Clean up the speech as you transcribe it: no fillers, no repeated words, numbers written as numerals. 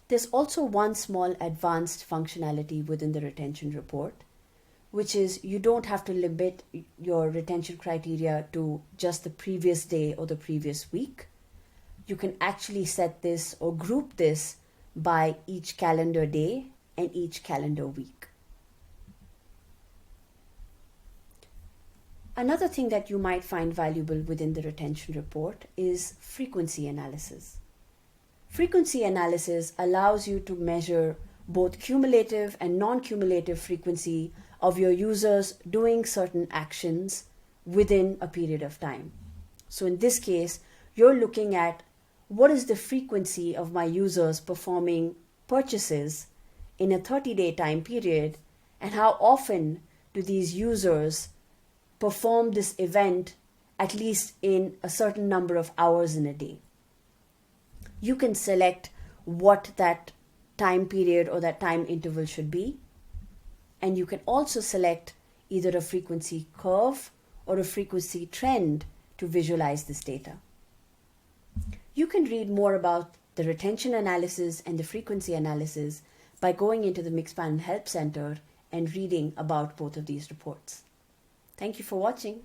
There's also one small advanced functionality within the retention report, which is you don't have to limit your retention criteria to just the previous day or the previous week. You can actually set this or group this by each calendar day and each calendar week. Another thing that you might find valuable within the retention report is frequency analysis. Frequency analysis allows you to measure both cumulative and non-cumulative frequency of your users doing certain actions within a period of time. So in this case, you're looking at what is the frequency of my users performing purchases in a 30-day time period, and how often do these users perform this event at least in a certain number of hours in a day. You can select what that time period or that time interval should be, and you can also select either a frequency curve or a frequency trend to visualize this data. You can read more about the retention analysis and the frequency analysis by going into the Mixpanel Help Center and reading about both of these reports. Thank you for watching.